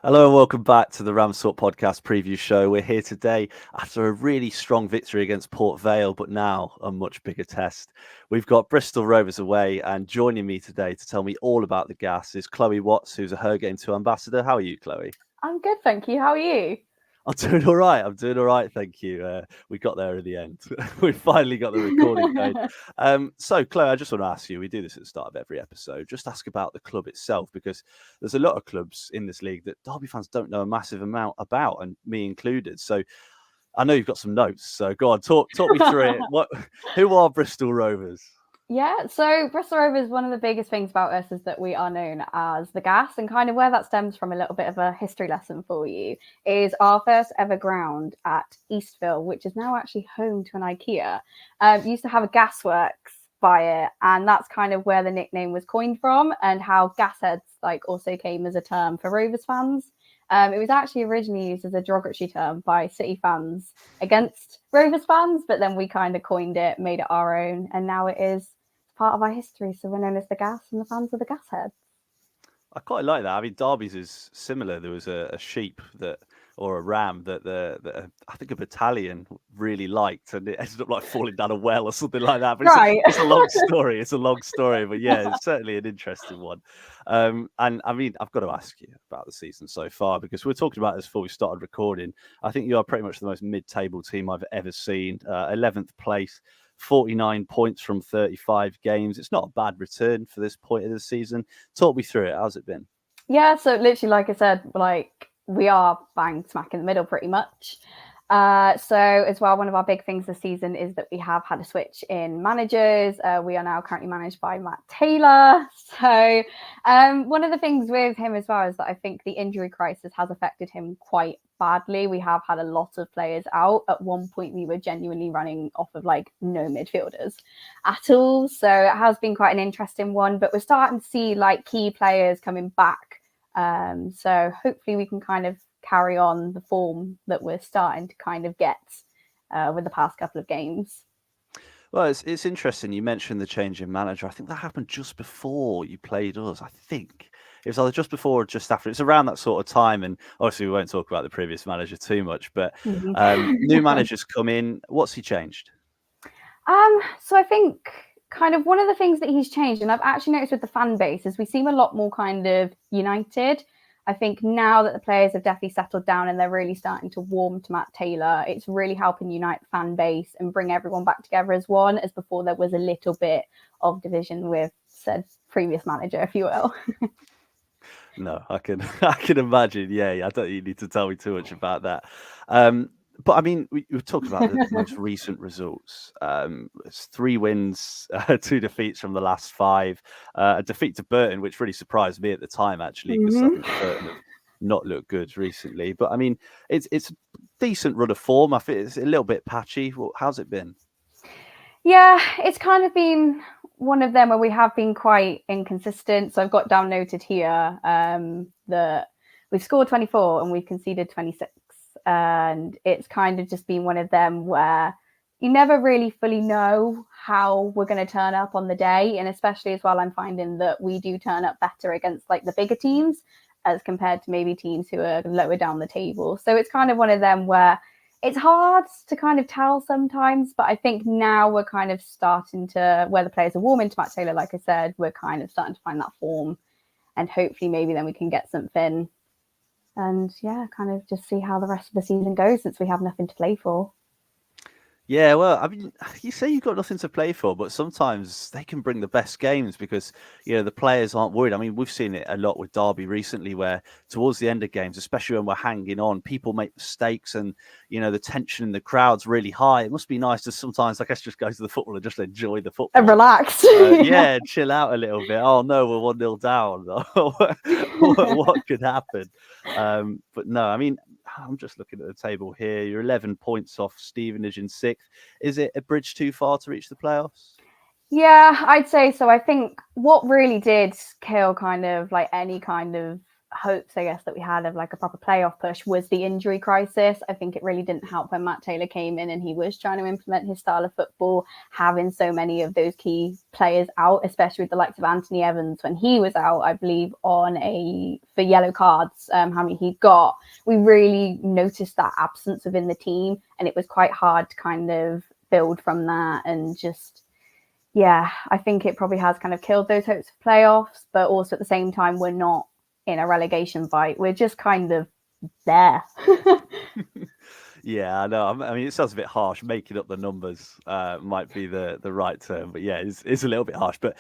Hello and welcome back to the RamsTalkPodcast preview show. We're here today after a really strong victory against Port Vale, but now a much bigger test. We've got Bristol Rovers away, and joining me today to tell me all about the gas is Chloe Watts, who's a HerGameToo Ambassador. How are you, Chloe? I'm good, thank you. How are you? I'm doing all right. Thank you. We got there in the end. We finally got the recording going. So, Chloe, I just want to ask you, we do this at the start of every episode, just ask about the club itself, because there's a lot of clubs in this league that Derby fans don't know a massive amount about, and me included. So I know you've got some notes. So go on, talk me through it. Who are Bristol Rovers? Yeah, so Bristol Rovers, one of the biggest things about us is that we are known as the Gas, and kind of where that stems from, a little bit of a history lesson for you, is our first ever ground at Eastville, which is now actually home to an IKEA. Used to have a gasworks by it, and that's kind of where the nickname was coined from, and how gasheads also came as a term for Rovers fans. It was actually originally used as a derogatory term by City fans against Rovers fans, but then we kind of coined it, made it our own, and now it is part of our history. So we're known as the Gas, and the fans are the Gasheads. I quite like that. I mean, Derby's is similar. There was a sheep or a ram that I think a battalion really liked, and it ended up falling down a well or something like that. But it's a long story. It's a long story, but yeah, it's certainly an interesting one. And I mean, I've got to ask you about the season so far, because we were talking about this before we started recording. I think you are pretty much the most mid-table team I've ever seen. 11th place. 49 points from 35 games. It's not a bad return for this point of the season. Talk me through it. How's it been? Yeah, so literally, like I said, we are bang smack in the middle pretty much. So as well, one of our big things this season is that we have had a switch in managers. We are now currently managed by Matt Taylor. So one of the things with him as well is that I think the injury crisis has affected him quite badly. We have had a lot of players out. At one point, we were genuinely running off of no midfielders at all. So it has been quite an interesting one, but we're starting to see key players coming back. So hopefully we can kind of carry on the form that we're starting to kind of get with the past couple of games. Well, it's interesting. You mentioned the change in manager. I think that happened just before you played us. I think it was either just before or just after. It's around that sort of time. And obviously, we won't talk about the previous manager too much. But new managers come in. What's he changed? So I think kind of one of the things that he's changed, and I've actually noticed with the fan base, is we seem a lot more kind of united. I think now that the players have definitely settled down and they're really starting to warm to Matt Taylor, it's really helping unite the fan base and bring everyone back together as one, as before there was a little bit of division with said previous manager, if you will. No, I can imagine. Yeah, I don't think you need to tell me too much about that. But I mean, we talked about the most recent results. It's 3 wins, 2 defeats from the last 5. A defeat to Burton, which really surprised me at the time, actually, because I think Burton have not looked good recently. But I mean, it's a decent run of form. I think it's a little bit patchy. How's it been? Yeah, it's kind of been one of them where we have been quite inconsistent. So I've got down noted here that we've scored 24 and we've conceded 26. And it's kind of just been one of them where you never really fully know how we're going to turn up on the day. And especially as well, I'm finding that we do turn up better against the bigger teams as compared to maybe teams who are lower down the table. So it's kind of one of them where it's hard to kind of tell sometimes, but I think now we're kind of starting to, where the players are warming to Matt Taylor, like I said, we're kind of starting to find that form, and hopefully maybe then we can get something and kind of just see how the rest of the season goes, since we have nothing to play for. Yeah, well, I mean, you say you've got nothing to play for, but sometimes they can bring the best games because, the players aren't worried. I mean, we've seen it a lot with Derby recently, where towards the end of games, especially when we're hanging on, people make mistakes and, the tension in the crowd's really high. It must be nice to sometimes, I guess, just go to the football and just enjoy the football. And relax. Yeah, chill out a little bit. Oh, no, we're 1-0 down. What could happen? But no, I mean, I'm just looking at the table here. You're 11 points off Stevenage in 6th. Is it a bridge too far to reach the playoffs? Yeah, I'd say so. I think what really did kill kind of any kind of hopes, I guess, that we had of like a proper playoff push was the injury crisis. I think it really didn't help when Matt Taylor came in and he was trying to implement his style of football, having so many of those key players out, especially with the likes of Anthony Evans when he was out, I believe, for yellow cards, how many he got. We really noticed that absence within the team, and it was quite hard to kind of build from that. And just, yeah, I think it probably has kind of killed those hopes of playoffs, but also at the same time, we're not in a relegation fight. We're just kind of there. Yeah, I know. I mean, it sounds a bit harsh. Making up the numbers might be the right term, but yeah, it's a little bit harsh. But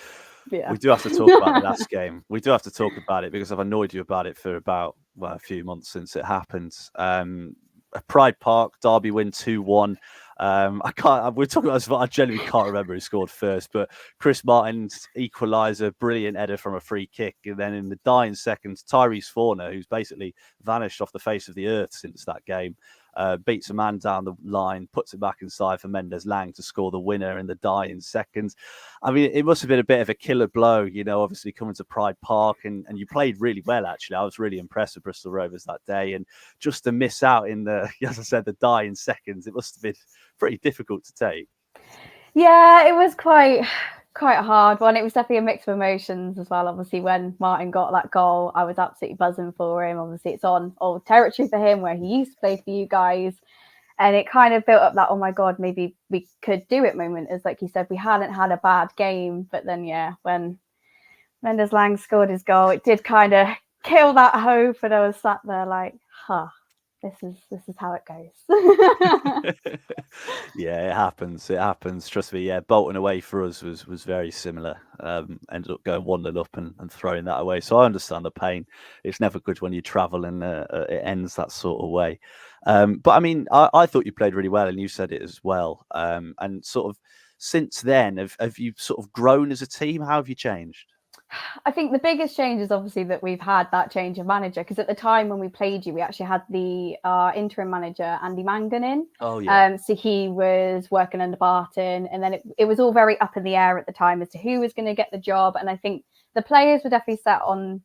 we do have to talk about the last game. We do have to talk about it because I've annoyed you about it for about a few months since it happened. Pride Park Derby win 2-1. I can't. We're talking about this, but I genuinely can't remember who scored first. But Chris Martin's equaliser, brilliant header from a free kick, and then in the dying seconds, Tyrese Forner, who's basically vanished off the face of the earth since that game, beats a man down the line, puts it back inside for Mendes Lang to score the winner in the dying seconds. I mean, it must have been a bit of a killer blow, obviously coming to Pride Park, and you played really well, actually. I was really impressed with Bristol Rovers that day, and just to miss out in the, as I said, the dying seconds, it must have been pretty difficult to take. Yeah, it was quite a hard one. It was definitely a mix of emotions as well. Obviously, when Martin got that goal, I was absolutely buzzing for him. Obviously, it's on old territory for him where he used to play for you guys. And it kind of built up that, oh my God, maybe we could do it moment. As like you said, we hadn't had a bad game. But then, yeah, when Mendes Lang scored his goal, it did kind of kill that hope. And I was sat there like, this is how it goes. Yeah, it happens. Trust me. Yeah, Bolton away for us was very similar. Ended up going 1-0 up and throwing that away. So I understand the pain. It's never good when you travel and it ends that sort of way. But I mean, I thought you played really well, and you said it as well. And sort of since then, have you sort of grown as a team? How have you changed? I think the biggest change is obviously that we've had that change of manager, because at the time when we played you, we actually had the interim manager, Andy Mangan, in. Oh, yeah. So he was working under Barton, and then it was all very up in the air at the time as to who was going to get the job. And I think the players were definitely set on,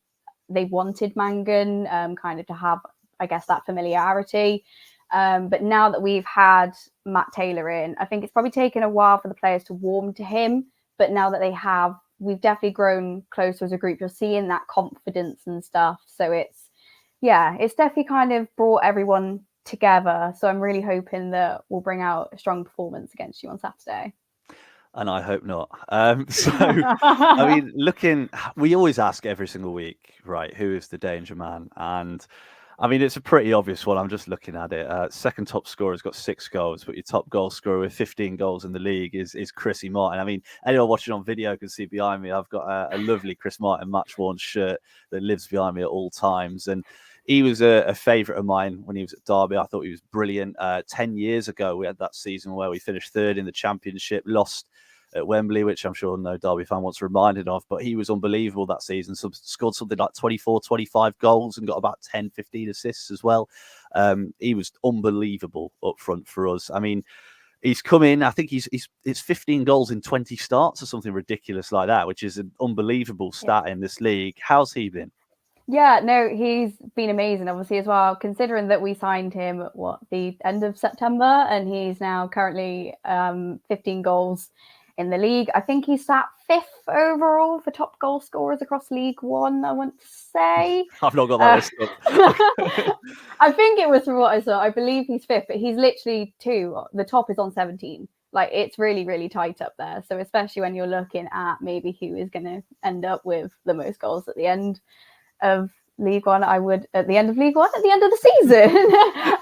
they wanted Mangan kind of to have, I guess, that familiarity. But now that we've had Matt Taylor in, I think it's probably taken a while for the players to warm to him. But now that they have, we've definitely grown closer as a group. You're seeing that confidence and stuff. So it's definitely kind of brought everyone together. So I'm really hoping that we'll bring out a strong performance against you on Saturday. And I hope not. So, I mean, we always ask every single week, right, who is the danger man? And I mean, it's a pretty obvious one. I'm just looking at it. Second top scorer has got 6 goals, but your top goal scorer with 15 goals in the league is Chrissy Martin. I mean, anyone watching on video can see behind me, I've got a lovely Chris Martin match-worn shirt that lives behind me at all times. And he was a favourite of mine when he was at Derby. I thought he was brilliant. 10 years ago, we had that season where we finished 3rd in the Championship, lost at Wembley, which I'm sure no Derby fan wants reminded of, but he was unbelievable that season. Scored something like 24, 25 goals and got about 10, 15 assists as well. He was unbelievable up front for us. I mean, he's come in, I think it's 15 goals in 20 starts or something ridiculous like that, which is an unbelievable stat in this league. How's he been? Yeah, no, he's been amazing, obviously, as well, considering that we signed him at the end of September, and he's now currently 15 goals in the league. I think he's sat 5th overall for top goal scorers across League One, I want to say. I've not got that list up. I think it was from what I saw. I believe he's 5th, but he's literally 2. The top is on 17. Like, it's really, really tight up there. So especially when you're looking at maybe who is going to end up with the most goals at the end of League One, at the end of the season,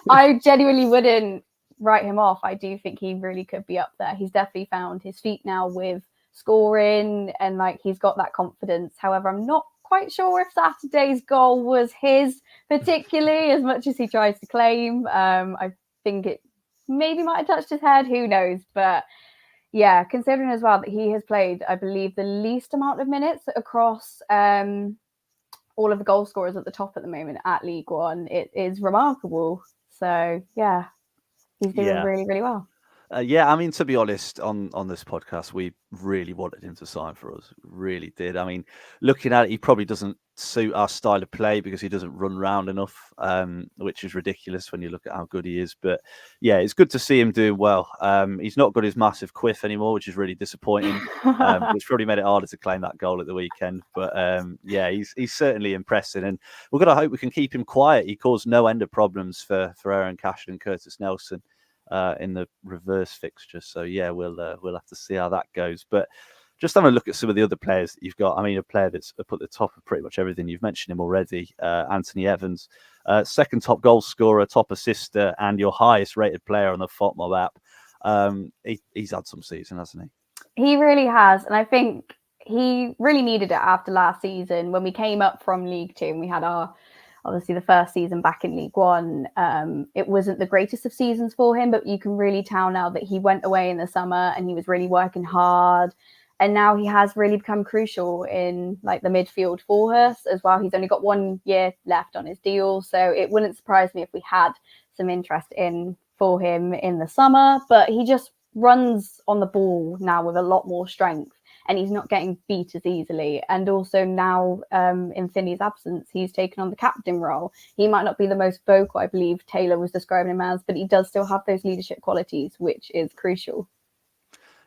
I genuinely wouldn't write him off. I do think he really could be up there. He's definitely found his feet now with scoring, and like he's got that confidence. However, I'm not quite sure if Saturday's goal was his particularly, as much as he tries to claim. I think it maybe might have touched his head, who knows. But yeah, considering as well that he has played, I believe, the least amount of minutes across all of the goal scorers at the top at the moment at League One, it is remarkable. So yeah, he's doing really, really well. Yeah, I mean, to be honest, on this podcast, we really wanted him to sign for us. Really did. I mean, looking at it, he probably doesn't suit our style of play because he doesn't run round enough, which is ridiculous when you look at how good he is. But yeah, it's good to see him doing well. He's not got his massive quiff anymore, which is really disappointing. Which probably made it harder to claim that goal at the weekend. But yeah, he's certainly impressive, and we're going to hope we can keep him quiet. He caused no end of problems for Aaron Cash and Curtis Nelson in the reverse fixture. So yeah, we'll have to see how that goes. But just having a look at some of the other players that you've got. I mean, a player that's up at the top of pretty much everything. You've mentioned him already, Anthony Evans, second top goal scorer, top assister, and your highest rated player on the FOTMob app. He's had some season, hasn't he? He really has, and I think he really needed it after last season when we came up from League Two and we had our obviously the first season back in League One. It wasn't the greatest of seasons for him, but you can really tell now that he went away in the summer and he was really working hard. And now he has really become crucial in like the midfield for us as well. He's only got 1 year left on his deal. So it wouldn't surprise me if we had some interest in for him in the summer, but he just runs on the ball now with a lot more strength. And he's not getting beat as easily. And also now, in Finney's absence, he's taken on the captain role. He might not be the most vocal, I believe Taylor was describing him as, but he does still have those leadership qualities, which is crucial.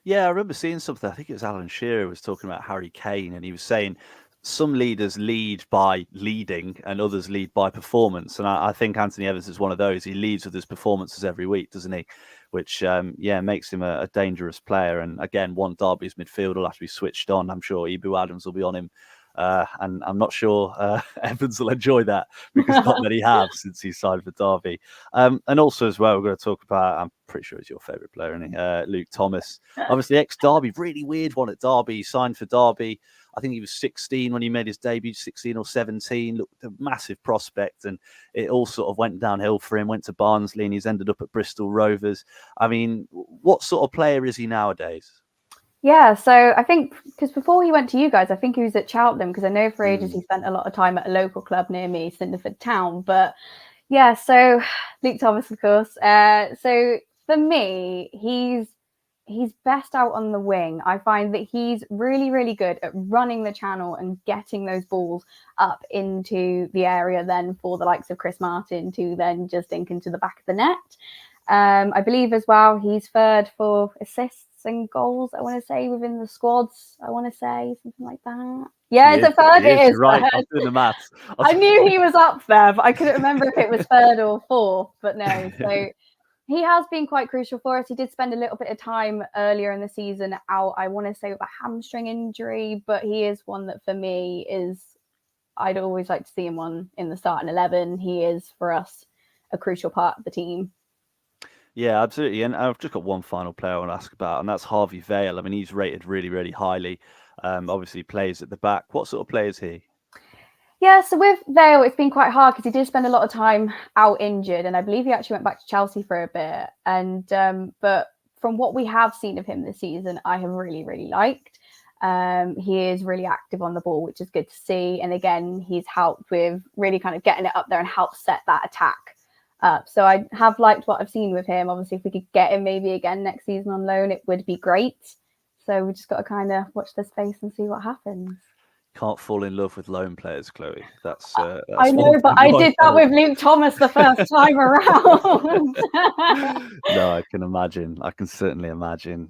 Yeah, I remember seeing something. I think it was Alan Shearer was talking about Harry Kane, and he was saying some leaders lead by leading and others lead by performance. And I think Anthony Evans is one of those. He leads with his performances every week, doesn't he? Which, makes him a dangerous player. And again, one Derby's midfield will have to be switched on. I'm sure Ibu Adams will be on him. And I'm not sure Evans will enjoy that because not many have since he signed for Derby. And also as well, we're going to talk about, I'm pretty sure he's your favourite player, isn't he? Luke Thomas. Obviously ex-Derby, really weird one at Derby. He signed for Derby. I think he was 16 when he made his debut, 16 or 17, looked a massive prospect, and it all sort of went downhill for him, went to Barnsley, and he's ended up at Bristol Rovers. I mean, what sort of player is he nowadays? Yeah, so I think, because before he went to you guys, I think he was at Cheltenham, because I know for ages he spent a lot of time at a local club near me, Cinderford Town. But yeah, so Luke Thomas, of course. So for me, he's best out on the wing. I find that he's really, really good at running the channel and getting those balls up into the area then for the likes of Chris Martin to then just dink into the back of the net. I believe as well he's third for assists and goals, I want to say, within the squads. I want to say something like that. Yeah, it's a third. It is right. I'm doing the maths. I knew he was up there, but I couldn't remember if it was third or fourth. But no, so he has been quite crucial for us. He did spend a little bit of time earlier in the season out, I want to say, with a hamstring injury, but he is one that for me is, I'd always like to see him on in the starting 11. He is for us a crucial part of the team. Yeah, absolutely. And I've just got one final player I want to ask about, and that's Harvey Vale. I mean, he's rated really, really highly. Obviously plays at the back. What sort of player is he? Yeah, so with Vale, it's been quite hard because he did spend a lot of time out injured, and I believe he actually went back to Chelsea for a bit. And but from what we have seen of him this season, I have really, really liked. He is really active on the ball, which is good to see. And again, he's helped with really kind of getting it up there and help set that attack up. So I have liked what I've seen with him. Obviously, if we could get him maybe again next season on loan, it would be great. So we just got to kind of watch this space and see what happens. Can't fall in love with loan players, Chloe. That's I know, but I did that with Luke Thomas the first time around. No, I can imagine. I can certainly imagine.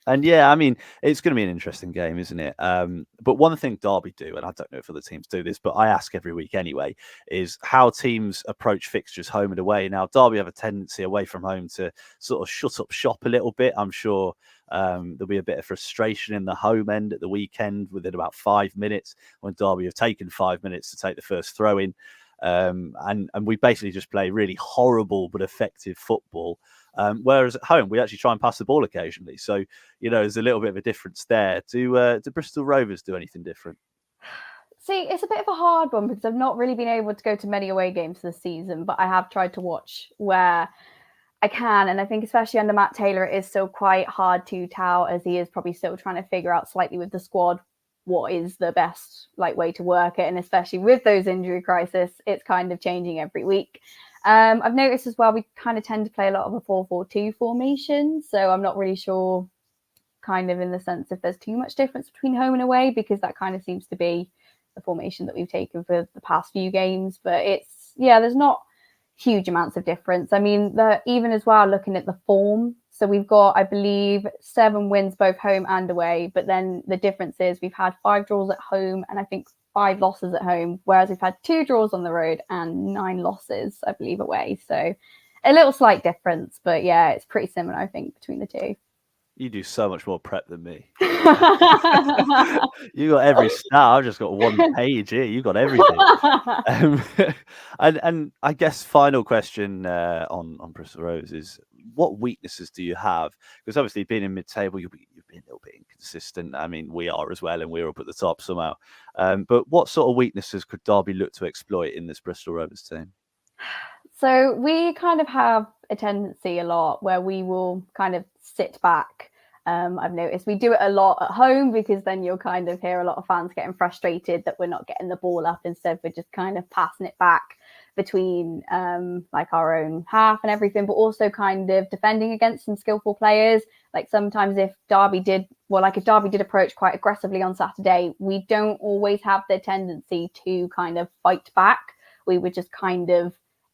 And yeah, I mean, it's going to be an interesting game, isn't it? But one thing Derby do, and I don't know if other teams do this, but I ask every week anyway, is how teams approach fixtures home and away. Now, Derby have a tendency away from home to sort of shut up shop a little bit. I'm sure there'll be a bit of frustration in the home end at the weekend within about 5 minutes when Derby have taken 5 minutes to take the first throw in. And we basically just play really horrible but effective football. Whereas at home, we actually try and pass the ball occasionally. So, there's a little bit of a difference there. Do Bristol Rovers do anything different? See, it's a bit of a hard one because I've not really been able to go to many away games this season, but I have tried to watch where I can. And I think especially under Matt Taylor, it is still quite hard to tell, as he is probably still trying to figure out slightly with the squad what is the best way to work it. And especially with those injury crisis, it's kind of changing every week. I've noticed as well, we kind of tend to play a lot of a 4-4-2 formation. So I'm not really sure kind of in the sense if there's too much difference between home and away, because that kind of seems to be the formation that we've taken for the past few games. But there's not huge amounts of difference. I mean, even as well, looking at the form. So we've got, I believe, 7 wins both home and away. But then the difference is we've had 5 draws at home and I think 5 losses at home, whereas we've had 2 draws on the road and 9 losses, I believe, away. So a little slight difference, but yeah, it's pretty similar, I think, between the two. You do so much more prep than me. You got every stat. I've just got 1 page here. You got everything. And I guess final question on Bristol Rovers is, what weaknesses do you have? Because obviously being in mid-table, you've been a little bit inconsistent. I mean, we are as well, and we're up at the top somehow. But what sort of weaknesses could Derby look to exploit in this Bristol Rovers team? So we kind of have a tendency a lot where we will kind of sit back. I've noticed we do it a lot at home, because then you'll kind of hear a lot of fans getting frustrated that we're not getting the ball up. Instead, we're just kind of passing it back between our own half and everything, but also kind of defending against some skillful players. Like sometimes if Derby did approach quite aggressively on Saturday, we don't always have the tendency to kind of fight back. We would just kind of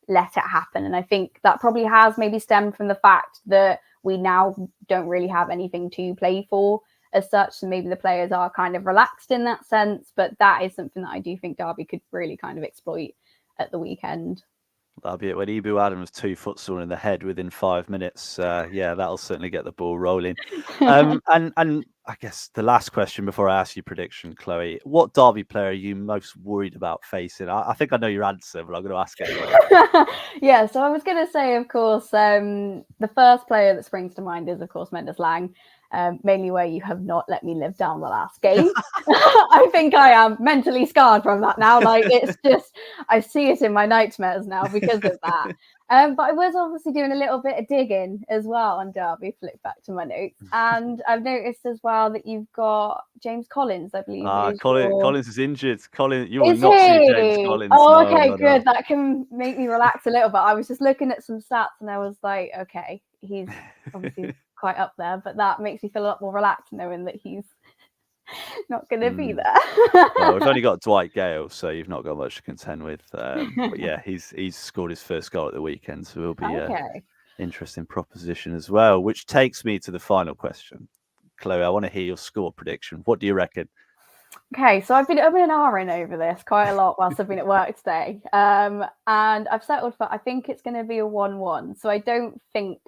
let it happen. And I think that probably has maybe stemmed from the fact that we now don't really have anything to play for as such. So maybe the players are kind of relaxed in that sense, but that is something that I do think Derby could really kind of exploit at the weekend. That'll be it. When Ibu Adams 2 foot someone in the head within 5 minutes, that'll certainly get the ball rolling. And I guess the last question before I ask you prediction, Chloe, what Derby player are you most worried about facing? I think I know your answer, but I'm going to ask anyway. Yeah, so I was going to say, of course, the first player that springs to mind is, of course, Mendes Lang. Mainly where you have not let me live down the last game. I think I am mentally scarred from that now. It's just, I see it in my nightmares now because of that. But I was obviously doing a little bit of digging as well on Derby, flip back to my notes. And I've noticed as well that you've got James Collins, I believe. Collins is injured. You will not see James Collins. Oh, okay, good. That can make me relax a little bit. I was just looking at some stats and I was like, okay, he's obviously quite up there, but that makes me feel a lot more relaxed knowing that he's not going to be there. Well, we've only got Dwight Gale, so you've not got much to contend with. But yeah, he's scored his first goal at the weekend, so it'll be an interesting proposition as well. Which takes me to the final question, Chloe. I want to hear your score prediction. What do you reckon? Okay, so I've been ahhing over this quite a lot whilst I've been at work today, and I've settled for, I think it's going to be a 1-1. So I don't think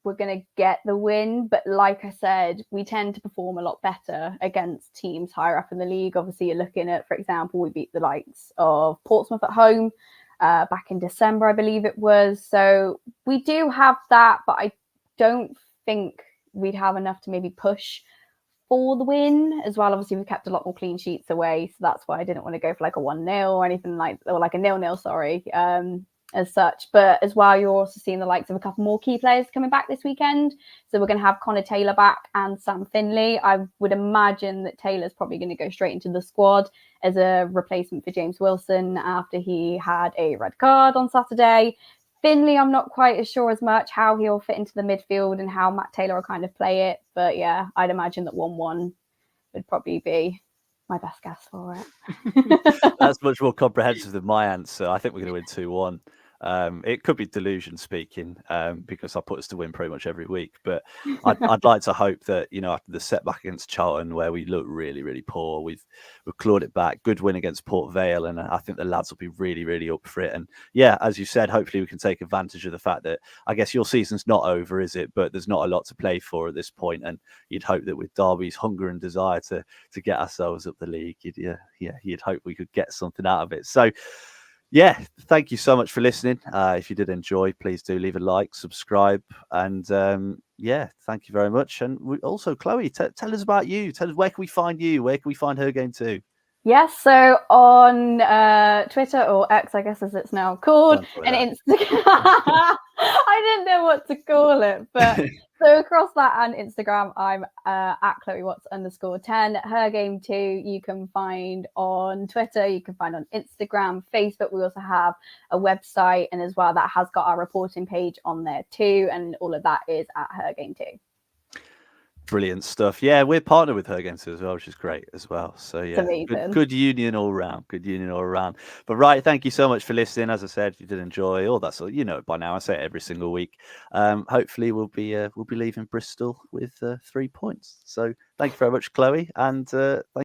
we're going to get the win, but like I said, we tend to perform a lot better against teams higher up in the league. Obviously, you're looking at, for example, we beat the likes of Portsmouth at home back in December, I believe it was. So we do have that, but I don't think we'd have enough to maybe push for the win as well. Obviously, we've kept a lot more clean sheets away, so that's why I didn't want to go for like a 1-0 or anything or like a 0-0, sorry. As such, but as well, you're also seeing the likes of a couple more key players coming back this weekend. So we're going to have Connor Taylor back and Sam Finley. I would imagine that Taylor's probably going to go straight into the squad as a replacement for James Wilson after he had a red card on Saturday. Finley, I'm not quite as sure as much how he'll fit into the midfield and how Matt Taylor will kind of play it. But yeah, I'd imagine that 1-1 would probably be my best guess for it. That's much more comprehensive than my answer. I think we're going to win 2-1. It could be delusion speaking, because I put us to win pretty much every week. But I'd like to hope that, after the setback against Charlton, where we looked really, really poor, we've clawed it back. Good win against Port Vale, and I think the lads will be really, really up for it. And yeah, as you said, hopefully we can take advantage of the fact that, I guess your season's not over, is it? But there's not a lot to play for at this point, and you'd hope that with Derby's hunger and desire to get ourselves up the league, you'd hope we could get something out of it. So yeah, thank you so much for listening. If you did enjoy, please do leave a like, subscribe, and thank you very much. And also, Chloe, tell us about you. Tell us, where can we find you? Where can we find HerGameToo? Yes, so on Twitter, or X, I guess as it's now called, and Instagram. I didn't know what to call it, but so across that and Instagram, I'm at Chloe Watts _10. HerGameToo, you can find on Twitter, you can find on Instagram, Facebook. We also have a website, and as well, that has got our reporting page on there too, and all of that is at HerGameToo. Brilliant stuff. Yeah, we're partnered with HerGameToo as well, which is great as well. So yeah, good union all around. Good union all around. But right, thank you so much for listening. As I said, if you did enjoy all that, so you know by now. I say it every single week. Hopefully, we'll be leaving Bristol with 3 points. So thank you very much, Chloe, and thank